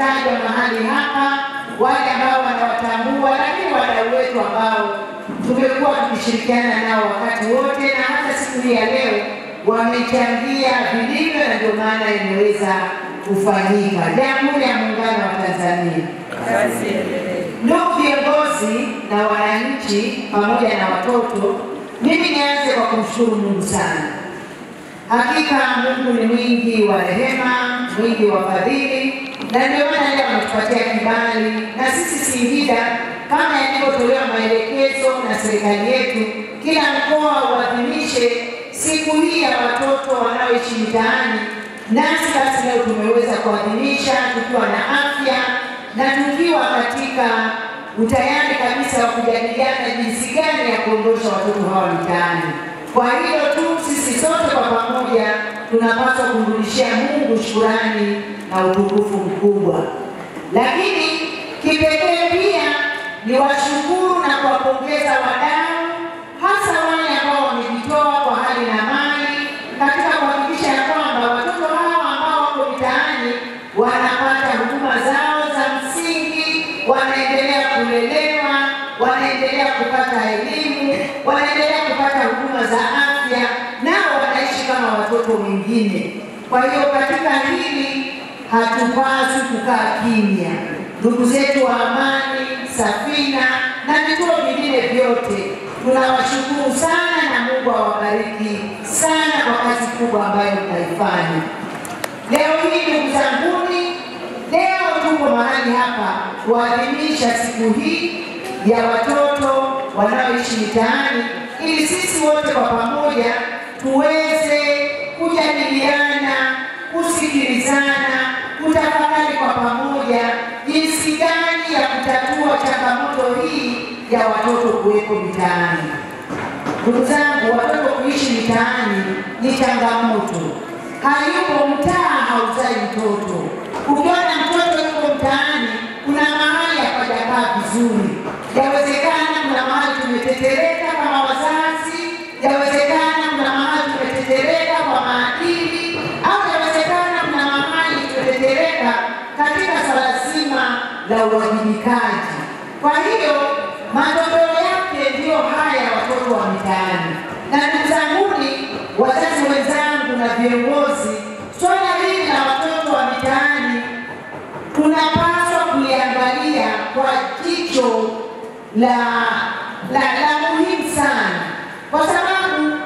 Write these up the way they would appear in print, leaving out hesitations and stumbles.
wametajwa mahali hapa, wale ambao wanawatambua, lakini wadau wetu ambao tumekuwa tukishirikiana nao wakati wote na hata siku hii ya leo wamechangia vilivyo, na ndio maana imeweza kufanyika. Jamhuri ya Muungano wa Tanzania. Ndugu viongozi na wananchi pamoja na watoto, mimi nianze kwa kumshukuru Mungu sana. Hakika Mungu ni mwingi wa rehema, mwingi wa fadhili, na ndio maana leo ametupatia kibali na sisi Singida, kama yalivyotolewa maelekezo na serikali yetu, kila mkoa uadhimishe siku hii ya watoto wanaoishi mitaani. Nasi basi leo tumeweza kuadhimisha tukiwa na afya na tukiwa katika utayari kabisa wa kujadiliana jinsi gani ya kuondosha watoto hawa mitaani. Kwa hiyo tu sisi sote kwa pamoja tunapaswa kumrudishia Mungu shukrani na utukufu mkubwa. Lakini kipekee pia ni washukuru na kuwapongeza wadau, hasa wale ambao wamejitoa kwa hali na mali katika kuhakikisha ya kwamba watoto hawa ambao wako mitaani wanapata huduma zao za msingi, wanaendelea kulelewa, wanaendelea kupata elimu, wanaendelea kupata huduma za afya, nao wanaishi kama watoto wengine. Kwa hiyo katika hili hatupaswi kukaa kimya. Ndugu zetu wa Amani, Safina na vituo vingine vyote tunawashukuru sana, na Mungu awabariki sana kwa kazi kubwa ambayo mnaifanya. Leo hii ndugu zanguni, leo tuko mahali hapa kuadhimisha siku hii ya watoto wanaoishi mitaani, ili sisi wote kwa pamoja tuweze kujadiliana, kusikilizana, kutafakari kwa pamoja jinsi gani ya kutatua changamoto hii ya watoto kuwepo mitaani. Ndugu zangu, watoto kuishi mitaani ni changamoto. Hayupo mtaa hauzai mtoto. Ukiona mtoto yuko mtaani, kuna mahali hapajakaa vizuri. Yawezekana kuna mahali tumetetereka kama wazazi, yawezekana kuna mahali tumetetereka kwa maadili, au yawezekana kuna mahali tumetetereka katika swala zima la uwajibikaji. Kwa hiyo matokeo yake ndio haya watoto wa mitaani. Na ndugu zanguni, wazazi wenzangu na viongozi, swala hili la watoto wa mitaani tunapaswa kuliangalia kwa jicho la muhimu sana, kwa sababu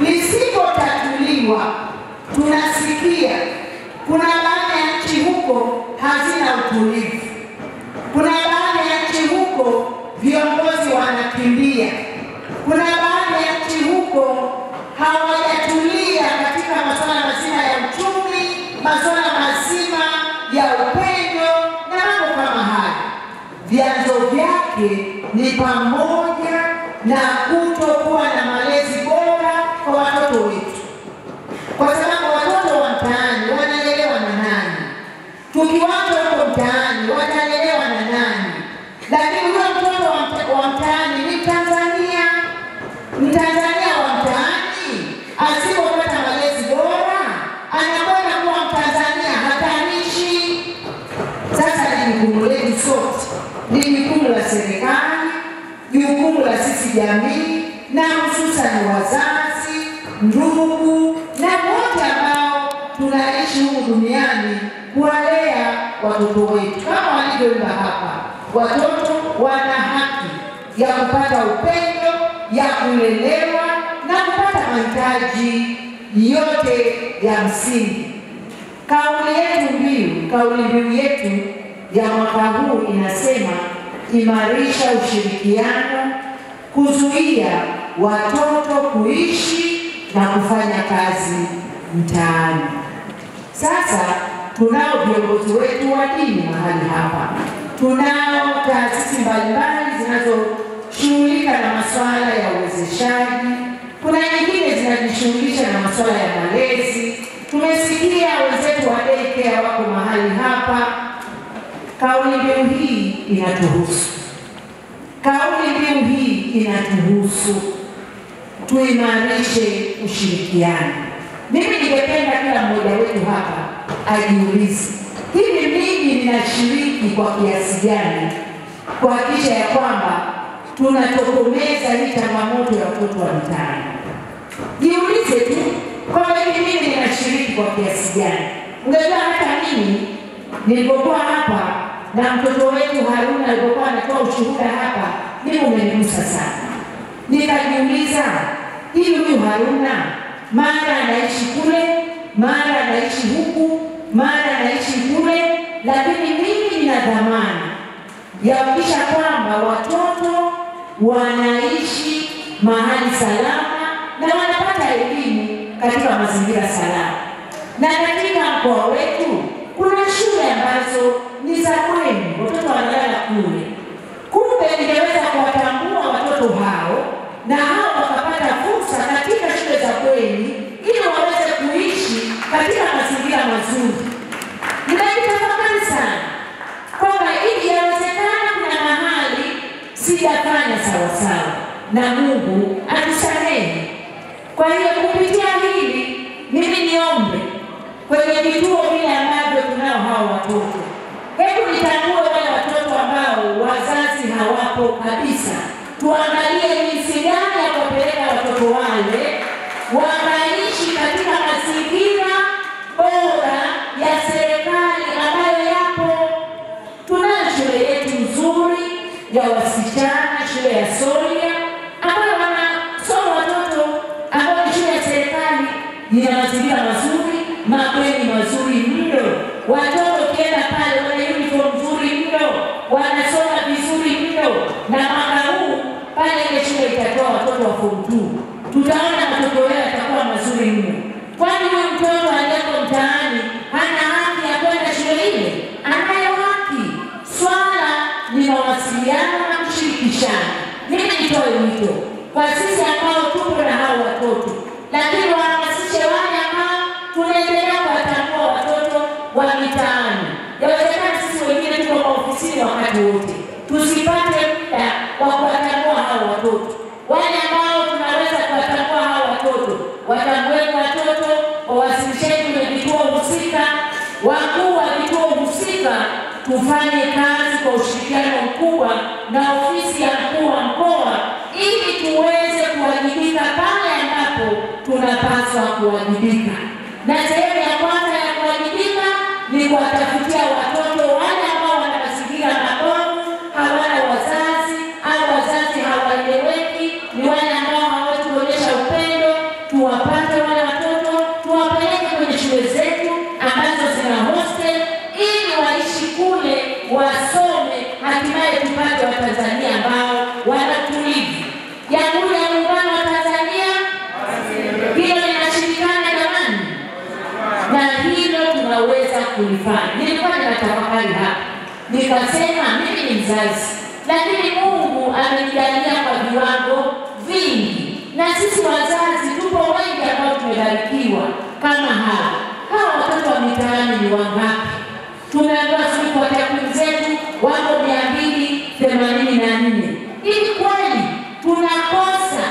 lisipotatuliwa tunasikia kuna baadhi ya nchi huko hazina utulivu, kuna baadhi ya nchi huko viongozi wanakimbia, kuna baadhi ya nchi huko hawajatulia katika masuala mazima ya uchumi, masuala mazima ya upendo na mambo kama haya. Vyanzo vyake ni pamoja na kutokuwa na malezi bora kwa watoto wetu, kwa sababu watoto wa mtaani wanalelewa na nani? Tukiwacha huko mtaani watalelewa na nani? Lakini huyo mtoto wa mtaani ni Tanzania. Mtanzania wa mtaani asipopata malezi bora anakwenda kuwa Mtanzania hatarishi. Sasa ni jukumu letu sote, ni jukumu la serikali, jukumu la sisi jamii, na hususan wazazi, ndugu na wote ambao tunaishi huku duniani, kuwalea watoto wetu kama walivyoimba hapa. Watoto wana haki ya kupata upendo, ya kulelewa na kupata mahitaji yote ya msingi. Kauli mbiu yetu ya mwaka huu inasema imarisha ushirikiano, kuzuia watoto kuishi na kufanya kazi mtaani. Sasa tunao viongozi wetu wa dini mahali hapa, tunao taasisi mbalimbali zinazoshughulika na masuala ya uwezeshaji, kuna nyingine zinajishughulisha na masuala ya malezi. Tumesikia wenzetu wa daycare wako mahali hapa. Kauli mbiu hii inatuhusu. Kauli mbiu hii inatuhusu. Tuimarishe ushirikiano. Mimi ningependa kila mmoja wetu hapa ajiulize, hivi mimi ninashiriki kwa kiasi gani kuhakikisha ya kwamba tunatokomeza hii changamoto ya watoto wa mitaani. Jiulize tu kwamba mimi ninashiriki kwa kiasi gani. Unajua hata mimi nilipokuwa hapa na mtoto wetu Haruna alipokuwa anatoa ushuhuda hapa, mimi umenigusa sana. Nikajiuliza, huyu Haruna mara anaishi kule, mara anaishi huku, mara anaishi kule, lakini mimi nina dhamana ya kuhakikisha kwamba watoto wanaishi mahali salama na wanapata elimu katika mazingira salama. Na katika mkoa wetu kuna shule ambazo ni za bweni, watoto wanalala kule. Kumbe ningeweza kuwatambua watoto hao na hao wakapata fursa katika shule za bweni ili waweze kuishi katika mazingira mazuri. Ninajitafakari sana kwamba ili yawezekana kuna mahali sijafanya sawasawa, na Mungu atusamehe. Kwa hiyo kupitia hili mimi niombe kwenye vituo vile ambavyo tunao hao watoto, hebu nitambue wale watoto ambao wazazi hawapo kabisa. Tuangalie jinsi gani ya kupeleka watoto wale wanaishi katika mazingira bora ya serikali ambayo yapo. Tunayo shule yetu nzuri ya wasichana, shule ya Soria, ambayo wanasoma watoto ambao ni shule ya serikali, ina mazingira mazuri, mabweni mazuri mno. Watoto kienda pale wana uniform nzuri mno, wanasoma vizuri mno. Na mwaka huu pale ile shule itatoa watoto wa form 2. Tutaona watoto wao watakuwa mazuri mno. Kwani huyu mtoto aliyeko mtaani hana haki ya kwenda shule ile? Anayo haki. Swala ni mawasiliano na kushirikishana. Mimi nitoe wito kwa sisi ambao tupo na hao watoto, lakini wahamasishe wale ambao tunaendelea kuwatambua watoto wa mitaani. Yawezekana sisi wengine tuko kwa ofisini wakati wote, tusipate muda wa kuwatambua hao watoto. Wale ambao tunaweza kuwatambua hao watoto, watambueni watoto, wawasilisheni kwenye vituo husika. Wakuu wa vituo husika tufanye kazi kwa ushirikiano mkubwa na ofisi ya mkuu wa mkoa ili tuweze kuwajibika pale ambapo tunapaswa kuwajibika. Na sehemu ya kwanza ya kuwajibika ni kuwatafutia watoto wale ambao wana mazingira mabovu, hawana wazazi au wazazi hawaeleweki, ni wale ambao hawawezi kuonyesha upendo. Tuwapate wale watoto, tuwapeleke kwenye shule zetu ambazo zina hostel ili waishi kule, wasome, hatimaye tupate Watanzania ambao wana utulivu. Jamhuri ya Muungano wa Tanzania, hilo linashirikana jamani, na hilo tunaweza kulifanya. Nilikuwa ninatafakari hapa, nikasema mimi ni mzazi, lakini Mungu amenijalia kwa viwango vingi, na sisi wazazi tupo wengi ambao tumebarikiwa kama hawa. Hawa watoto wa mitaani ni wangapi? Tumeambiwa sisi kwa takwimu zetu wako 284. Hivi kweli tunakosa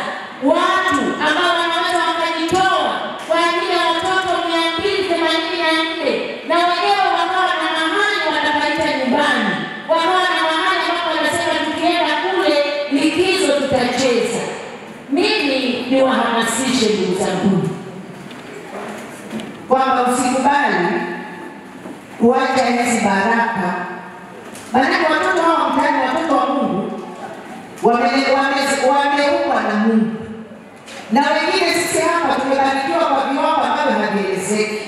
watu ambao wanaweza wakajitoa kwa ajili ya watoto 284 na wenyewe wakawa na mahali wanapaita nyumbani, wakawa na mahali ambapo wanasema tukienda kule likizo tutacheza? Mimi niwahamasishe ndugu zangu kwamba usikubali kuacha hizi baraka. Maana watoto hao mtaani, watoto wa Mungu, wameumbwa na Mungu. Na wengine sisi hapa tumebarikiwa kwa viwango ambavyo havielezeki.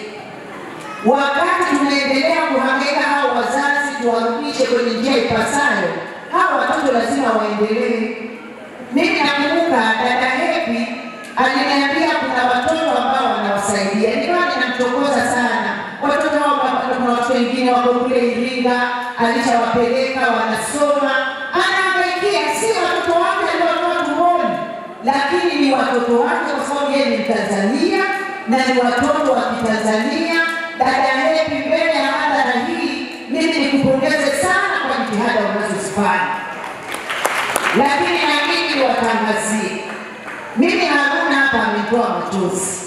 Wakati tunaendelea kuhangaika hao wazazi tuwarudishe kwenye njia ipasayo, hao watoto lazima waendelee. Mimi nakumbuka dada Happy aliniambia kuna watoto ambao wanawasaidia. Nilikuwa ninamchokoza sana. Watoto hao kuna watu wengine wako kule Iringa, alishawapeleka wanasoma. Anahangaikia, si watoto wake aliotoa tumboni, lakini ni watoto wake kwa sababu yeye ni Mtanzania na ni watoto wa Kitanzania. Dada Happy, mbele ya hadhara hii mimi nikupongeze sana kwa jitihada unazozifanya. Lakini na mimi watangazie, mimi Haruna hapa ametoa machozi.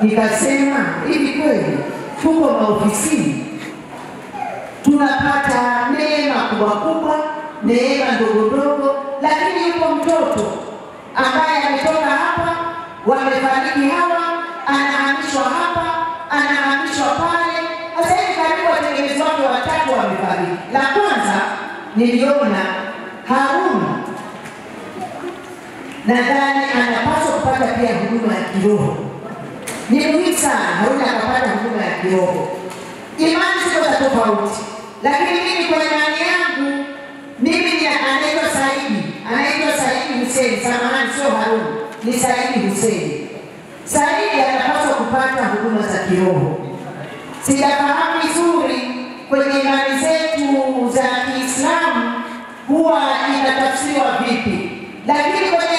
Nikasema hivi kweli tuko maofisini tunapata neema kubwa kubwa, neema ndogo ndogo, lakini yupo mtoto ambaye ametoka hapa, wamefariki hawa, anahamishwa hapa, anahamishwa pale. Sasa hivi karibu wategemezi wake watatu wamefariki. La kwanza niliona Harun, nadhani anapaswa kupata pia huduma ya kiroho. Ni muhimu sana Harun akapata huduma ya kiroho. Imani ziko za tofauti, lakini mimi kwa imani yangu, mimi ni anaitwa Saidi Hussein, samahani, sio Harun, ni Saidi Hussein. Saidi anapaswa kupata huduma za kiroho. Sijafahamu vizuri kwenye imani zetu za Kiislamu huwa inatafsiriwa vipi, lakini kwenye